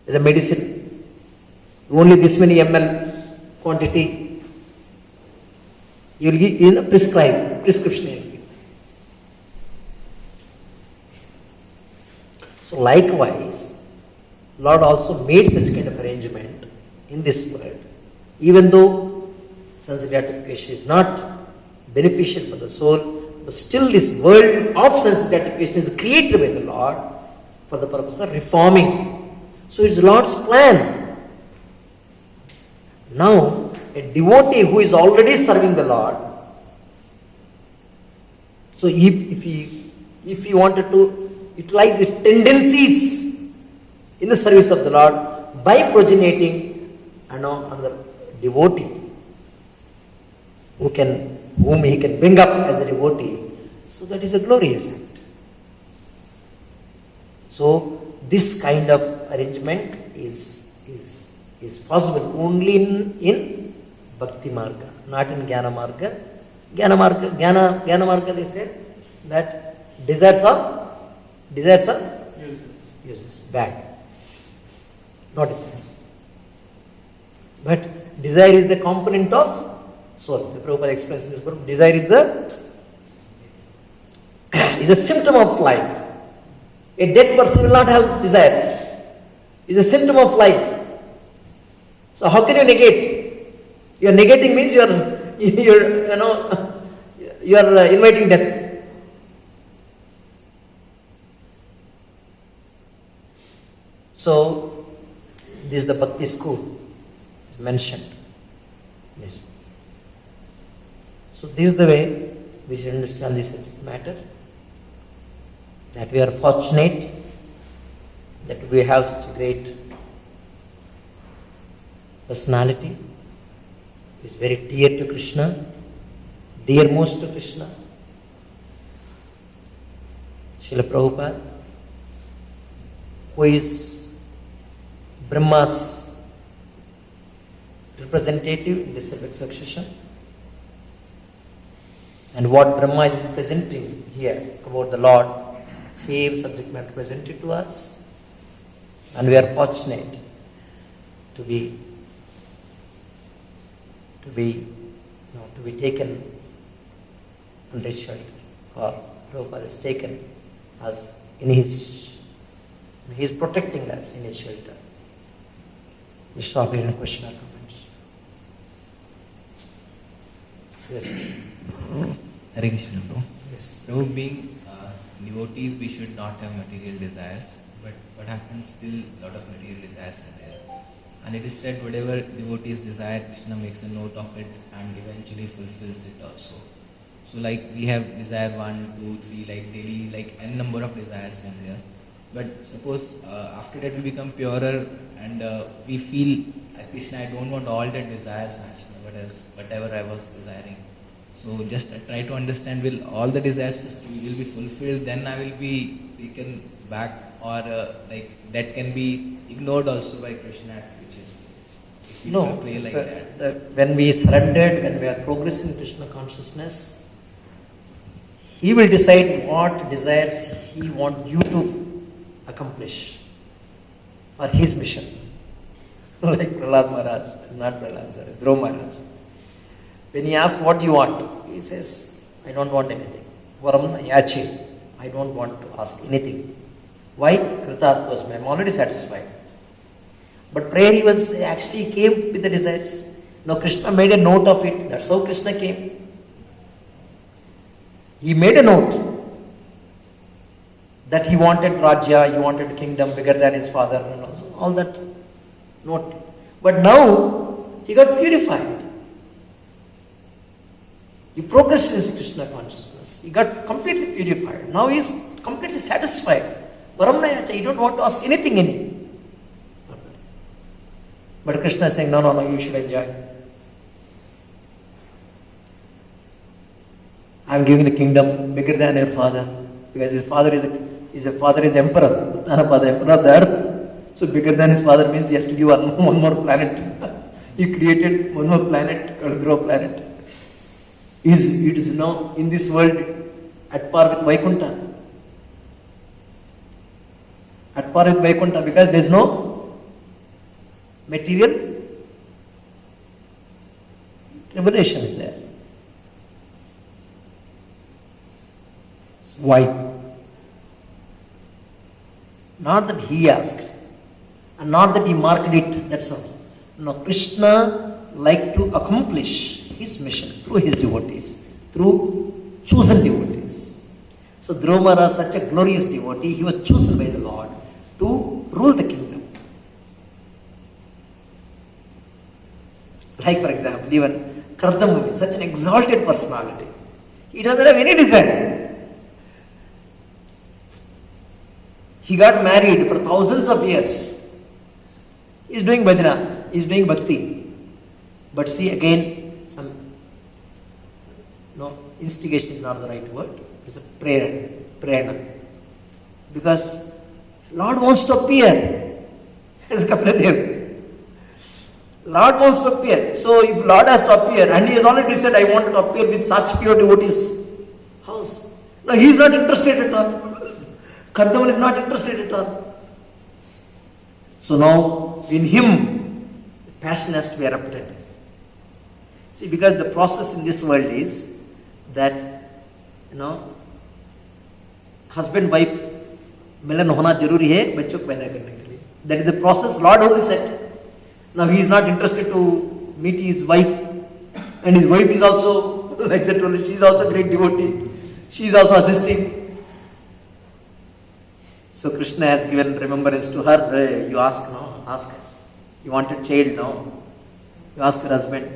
as a medicine. Only this many ml quantity. You will give prescription. So likewise, Lord also made such kind of arrangement in this world. Even though sense gratification is not beneficial for the soul, but still this world of sense gratification is created by the Lord for the purpose of reforming. So it's Lord's plan. Now, a devotee who is already serving the Lord, so if he wanted to utilize his tendencies in the service of the Lord by progeniting another devotee whom he can bring up as a devotee, so that is a glorious act. So this kind of arrangement is possible only in bhakti marga, not in jnana marga. Jnana marga, they said that desires are useless, bad, not desires. But desire is the component of soul. The Prabhupada explains in this book, desire is a symptom of life. A dead person will not have desires. It's a symptom of life. So how can you negate? You are negating means you are inviting death. So this is the bhakti school. It's mentioned. Yes. So this is the way we should understand this subject matter. That we are fortunate that we have such a great personality who is very dear to Krishna, dearmost to Krishna. Srila Prabhupada, who is Brahma's representative in the self succession. And what Brahma is presenting here about the Lord, same subject matter presented to us, and we are fortunate to be taken under his shelter, or Prabhupada is taken us in his. He is protecting us in his shelter. We stop here in question or comments. Yes. Hare Krishna, bro. Yes. Bro, being devotees, we should not have material desires. But what happens, still a lot of material desires are there. And it is said whatever devotees desire, Krishna makes a note of it and eventually fulfills it also. So like we have desire 1, 2, 3, like daily, like n number of desires in there. But suppose after that we become purer and we feel, Krishna, I don't want all the desires actually, but as whatever I was desiring. So just try to understand, will all the desires will be fulfilled, then I will be taken back, or like that can be ignored also by Krishna at future stages. If you pray like that. When we surrendered, when we are progressing in Krishna consciousness, He will decide what desires He wants you to accomplish for His mission. Like Prahlad Maharaj, not Prahlad, sorry, Dhruva Maharaj. When he asks, what do you want? He says, I don't want anything. Varam yache. I don't want to ask anything. Why? Kritarthosmi. I'm already satisfied. But prayer he actually came with the desires. Now Krishna made a note of it. That's how Krishna came. He made a note that he wanted Rajya, he wanted a kingdom bigger than his father, and all that note. But now he got purified. He progressed in his Krishna consciousness. He got completely purified. Now he is completely satisfied. Brahmovāca, you don't want to ask anything in him. But Krishna is saying, no, you should enjoy. I am giving the kingdom bigger than your father, because his father is emperor, Uttanapada, emperor of the earth. So bigger than his father means he has to give one more planet. He created one more planet called Dhruva planet. It is now in this world at par with Vaikuntha. At par with Vaikuntha, because there is no material tribulations there. Why? Not that he asked, and not that he marked it, that's all. No, Krishna liked to accomplish his mission through his devotees, through chosen devotees. So Dhruva Maharaj, such a glorious devotee, he was chosen by the Lord to rule the kingdom. Like for example, even Kardamuni, such an exalted personality. He doesn't have any desire. He got married for thousands of years. He is doing bhajana, he is doing bhakti. But see again, instigation is not the right word. It's a prayerna. Because Lord wants to appear. As Kapiladev. Lord wants to appear. So if Lord has to appear, and he has already said, I want to appear with such pure devotees, house. No, he is not interested at all. Kardaman is not interested at all. So now, in him, passion has to be erupted. See, because the process in this world is that, husband-wife मिलन होना जरूरी है बच्चों को पैदा करने के लिए. That is the process Lord only said. Now he is not interested to meet his wife, and his wife is also like that only. She is also a great devotee. She is also assisting. So Krishna has given remembrance to her. You ask now, ask. You want a child now. You ask her husband.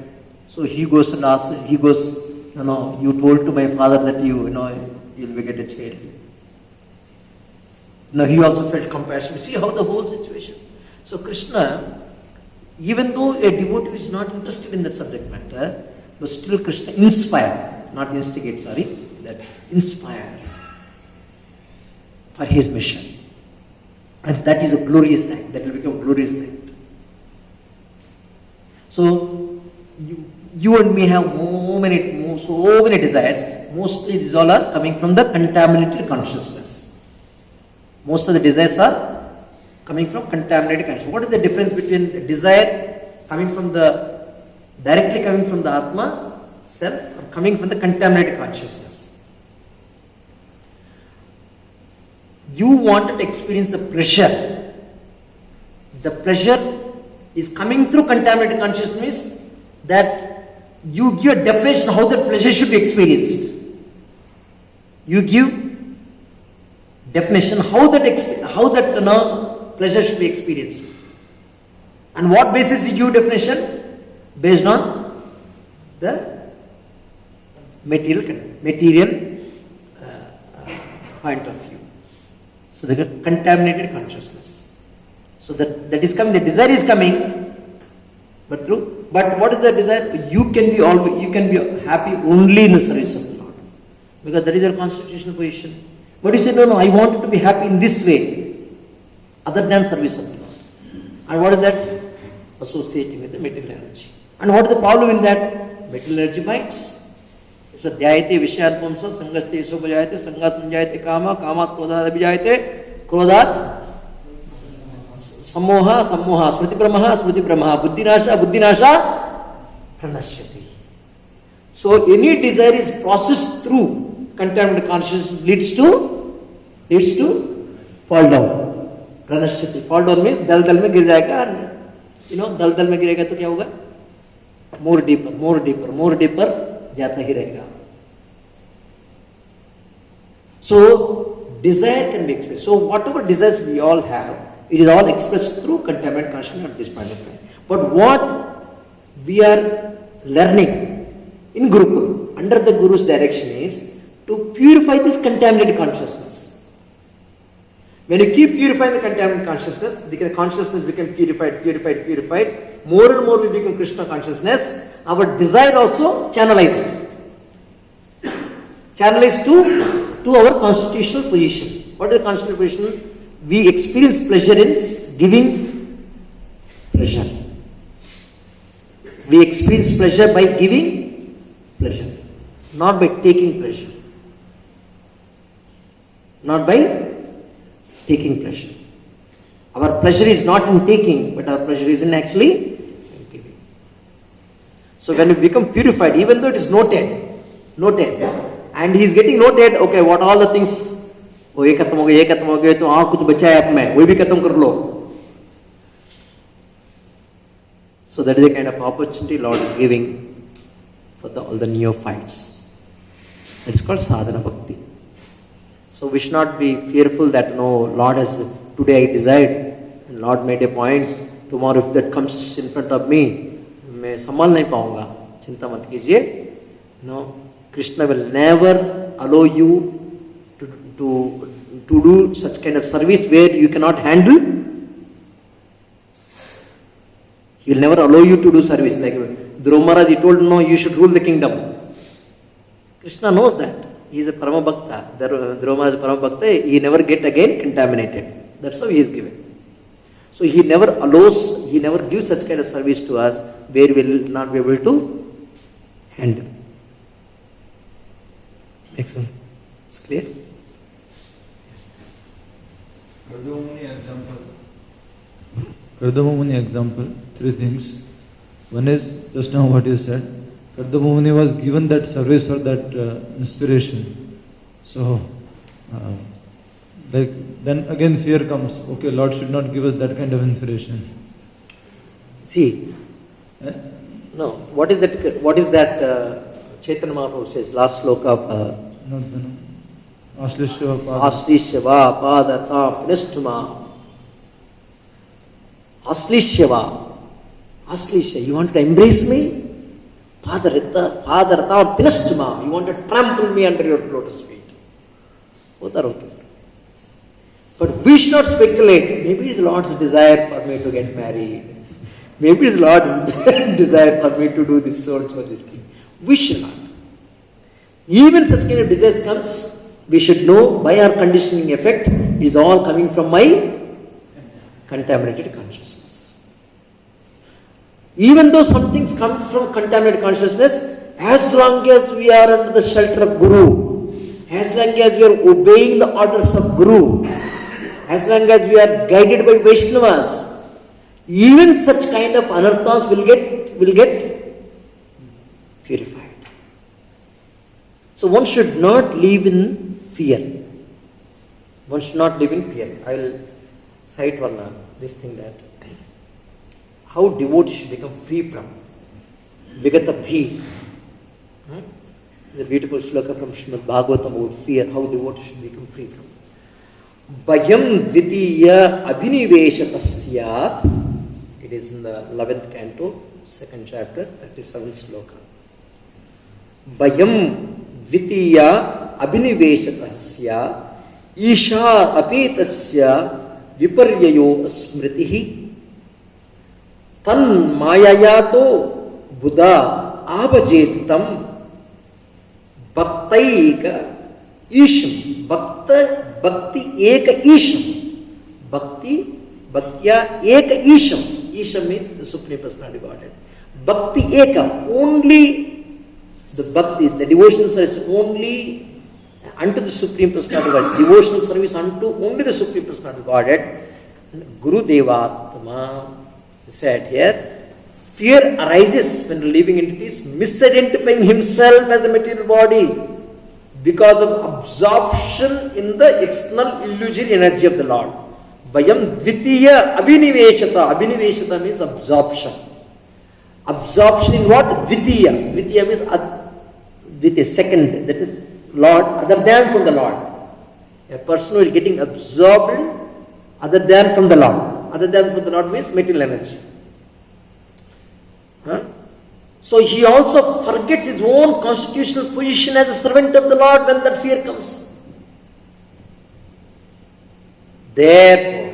So he goes and asks. He goes, you told to my father that you'll get a child. Now he also felt compassion. See how the whole situation. So Krishna, even though a devotee is not interested in that subject matter, but still Krishna inspires, not instigates, that inspires for his mission. And that is a glorious act. That will become a glorious act. So you and me have so many desires. Mostly these all are coming from the contaminated consciousness. Most of the desires are coming from contaminated consciousness. What is the difference between the desire directly coming from the Atma self or coming from the contaminated consciousness? You wanted to experience the pleasure. The pleasure is coming through contaminated consciousness, that you give a definition how that pleasure should be experienced. You give definition how that pleasure should be experienced. And what basis you give definition? Based on the material point of view. So the contaminated consciousness. So that is coming. The desire is coming, but what is the desire? You can be happy only in the service of the Lord, because that is your constitutional position. But you say, no, I want to be happy in this way, other than service of the Lord. And what is that? Associating with the material energy. And what is the problem in that? Material energy bites. So, dhyayate vishyan pumsa, sangaste isopajayate, sangas sanjayate kama, kamat krodhat abhijayate, krodhat Sammoha, sammoha, smriti brahma, buddhinasha, pranashyati. So any desire is processed through contaminated consciousness leads to fall down. Pranashyati. Fall down means dal mein gir jayega. दलदल में गिरेगा तो क्या होगा? More deeper जाता ही रहेगा. So desire can be expressed. So whatever desires we all have, it is all expressed through contaminated consciousness at this point of time. But what we are learning in Gurukulam under the Guru's direction is to purify this contaminated consciousness. When you keep purifying the contaminated consciousness, the consciousness becomes purified. More and more we become Krishna consciousness. Our desire also channelized to our constitutional position. What is the constitutional position? We experience pleasure in giving pleasure. We experience pleasure by giving pleasure, not by taking pleasure. Not by taking pleasure. Our pleasure is not in taking, but our pleasure is in actually giving. So when we become purified, even though it is noted, and he is getting noted, okay, what all the things, वो ये खत्म हो गया तो कुछ बचा है आप में, वो भी खत्म कर लो. So that is the kind of opportunity Lord is giving for all the neophytes. It's called sadhana bhakti. So we should not be fearful that no, Lord has, today I desired, and Lord made a point, tomorrow if that comes in front of me, मैं संभाल नहीं पाऊंगा. चिंता मत कीजिए. No, Krishna will never allow you to do such kind of service where you cannot handle. He will never allow you to do service. Like Dhruva Maharaj, he told, no, you should rule the kingdom. Krishna knows that. He is a Parama Bhakta. Dhruva Maharaj is a Parama Bhakta. He never get again contaminated. That's how he is given. So he never allows, he never gives such kind of service to us where we will not be able to handle. Excellent. It's clear? Kardama Muni example, three things. One is just now what you said. Kardama Muni was given that service or that inspiration. So, then again fear comes. Okay, Lord should not give us that kind of inspiration. See, no. What is that? What is that? Chaitanya Mahaprabhu says last sloka of. Aslishyava padatam nistuma. Aslishyava. You want to embrace me? Padarata pinastuma. You want to trample me under your lotus feet. Both are okay. But we should not speculate. Maybe it's Lord's desire for me to get married. Maybe it's Lord's desire for me to do this so and so this thing. We should not. Even such kind of desires comes, we should know by our conditioning effect, it is all coming from my contaminated consciousness. Even though some things come from contaminated consciousness, as long as we are under the shelter of Guru, as long as we are obeying the orders of Guru, as long as we are guided by Vaishnavas, even such kind of anarthas will get purified. So one should not live in fear. One should not live in fear. I will cite this thing that how devotees should become free from vigata bhi. It's a beautiful sloka from Srimad Bhagavatam about fear, how devotees should become free from. Bhayam dvitiya abhiniveshata syat. It is in the 11th canto, 2nd chapter, 37th sloka. Bhayam dvitiya abhiniveshata syat. Isha apetasya viparyayo smritihi. Tan mayayato buddha avajetitam. Bhaktaika isham. Bhakti eka isham. Bhaktya eka isham. Isham means the Supreme Personality of Godhead. Bhakti eka, only the bhakti, the devotional service only unto the Supreme Personality of Godhead. Devotional service unto only the Supreme Personality of Godhead. Gurudevatma said here, fear arises when the living entity is misidentifying himself as the material body because of absorption in the external illusory energy of the Lord. Vayam dvitiya abhiniveshata. Abhiniveshata means absorption. Absorption in what? Dvitiya. Dvitiya means Dvitiya, second, that is Lord, other than from the Lord. A person who is getting absorbed in other than from the Lord. Other than from the Lord means material energy. So he also forgets his own constitutional position as a servant of the Lord when that fear comes. Therefore,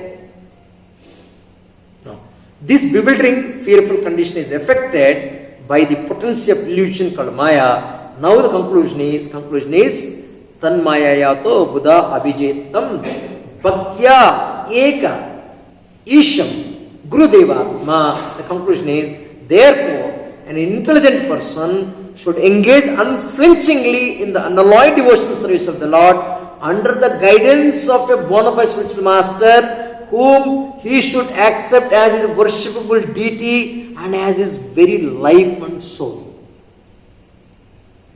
this bewildering, fearful condition is affected by the potency of illusion called Maya. Now the conclusion is Tanmayayato Buddha Abhijetam Bhaktya Eka Isham Gurudevatma. The conclusion is, therefore, an intelligent person should engage unflinchingly in the unalloyed devotional service of the Lord under the guidance of a bona fide spiritual master whom he should accept as his worshipable deity and as his very life and soul.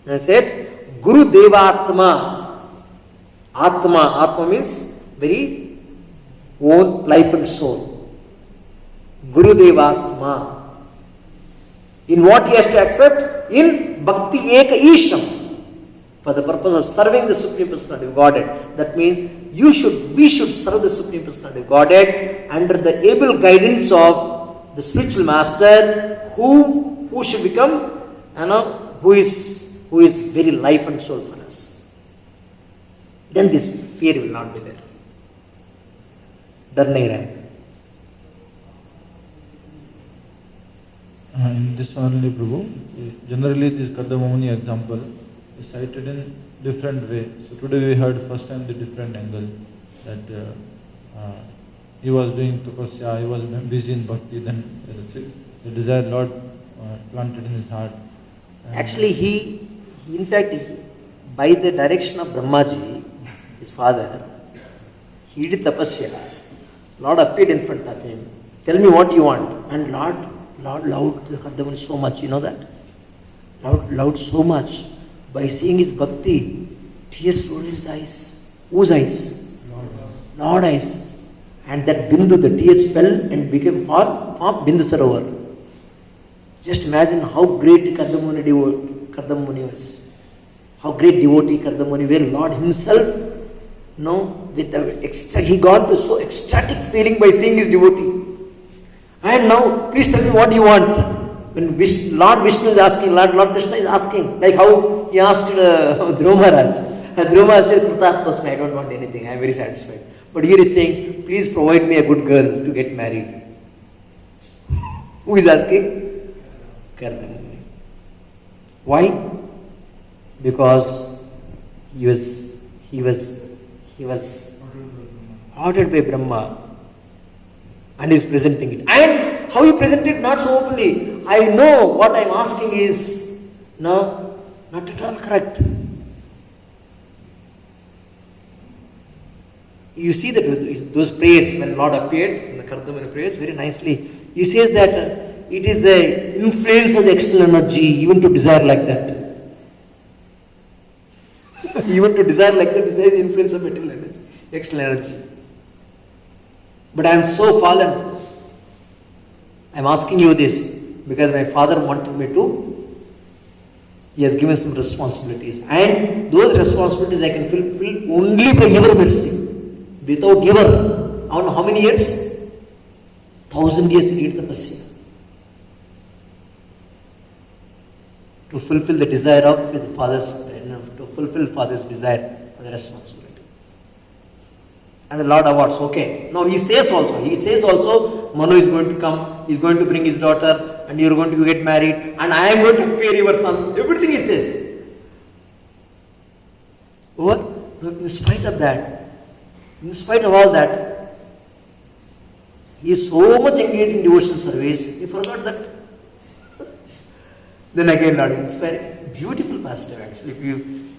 I said, Guru Devatma. Atma means very own life and soul. Guru Devatma. In what he has to accept? In Bhakti Eka Isham. For the purpose of serving the Supreme Personality of Godhead. That means we should serve the Supreme Personality of Godhead under the able guidance of the spiritual master who should become, who is very life and soul for us. Then this fear will not be there. Dar nahi rahe. In this only, Prabhu, generally this Kardamamuni example is cited in different way. So today we heard first time the different angle that he was doing tapasya, he was busy in bhakti, then the desire Lord planted in his heart. Actually, in fact, by the direction of Brahmaji, his father, he did tapasya. Lord appeared in front of him. Tell me what you want. And Lord loved the Kardamuni so much, you know that? Loved so much. By seeing his bhakti, tears rolled his eyes. Whose eyes? Lord eyes. And that bindu, the tears fell and became form Bindu Sarovar. Just imagine how great Kardamuni was. How great devotee Kardamuni were. Lord himself, with the he got to so ecstatic feeling by seeing his devotee. And now, please tell me what you want. When Lord Vishnu is asking, Lord Krishna is asking, like how he asked Dhruva Maharaj. Dhruva Maharaj said, Kritatmasmi, I don't want anything, I am very satisfied. But here he is saying, please provide me a good girl to get married. Who is asking? Kardamuni. Why? Because he was ordered by Brahma and is presenting it. And how he presented, not so openly. I know what I am asking is not at all correct. You see that those prayers when Lord appeared in the Kardamuni prayers very nicely. He says that it is the influence of the external energy even to desire like that. Even to desire like that is the influence of material energy, external energy. But I am so fallen. I am asking you this because my father wanted me to. He has given some responsibilities. And those responsibilities I can fulfill only by your mercy. Without your, how many years? 1,000 years he did tapasya. To fulfill the desire of the father's, to fulfill father's desire for the responsibility. And the Lord awards, okay. Now he says also, Manu is going to come, he is going to bring his daughter, and you are going to get married, and I am going to prepare your son. Everything he says. In spite of that, in spite of all that, he is so much engaged in devotional service, he forgot that. Then again, Lord inspired. Beautiful pastor, actually.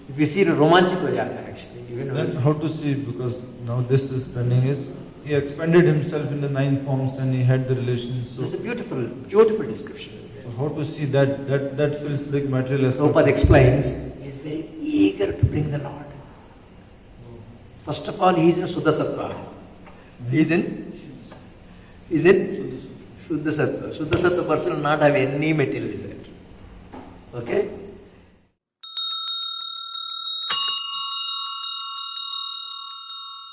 If you see the romanchit ho jata, actually. Then how to see, because now this is pending is, he expanded himself in the 9 forms and he had the relations. So, It's a beautiful, beautiful description. so how to see that feels like material aspect. Prabhupada explains, he is very eager to bring the Lord. First of all, he is in Shuddha Sattva. He is in Shuddha Sattva. Shuddha Sattva person will not have any material desire. Okay?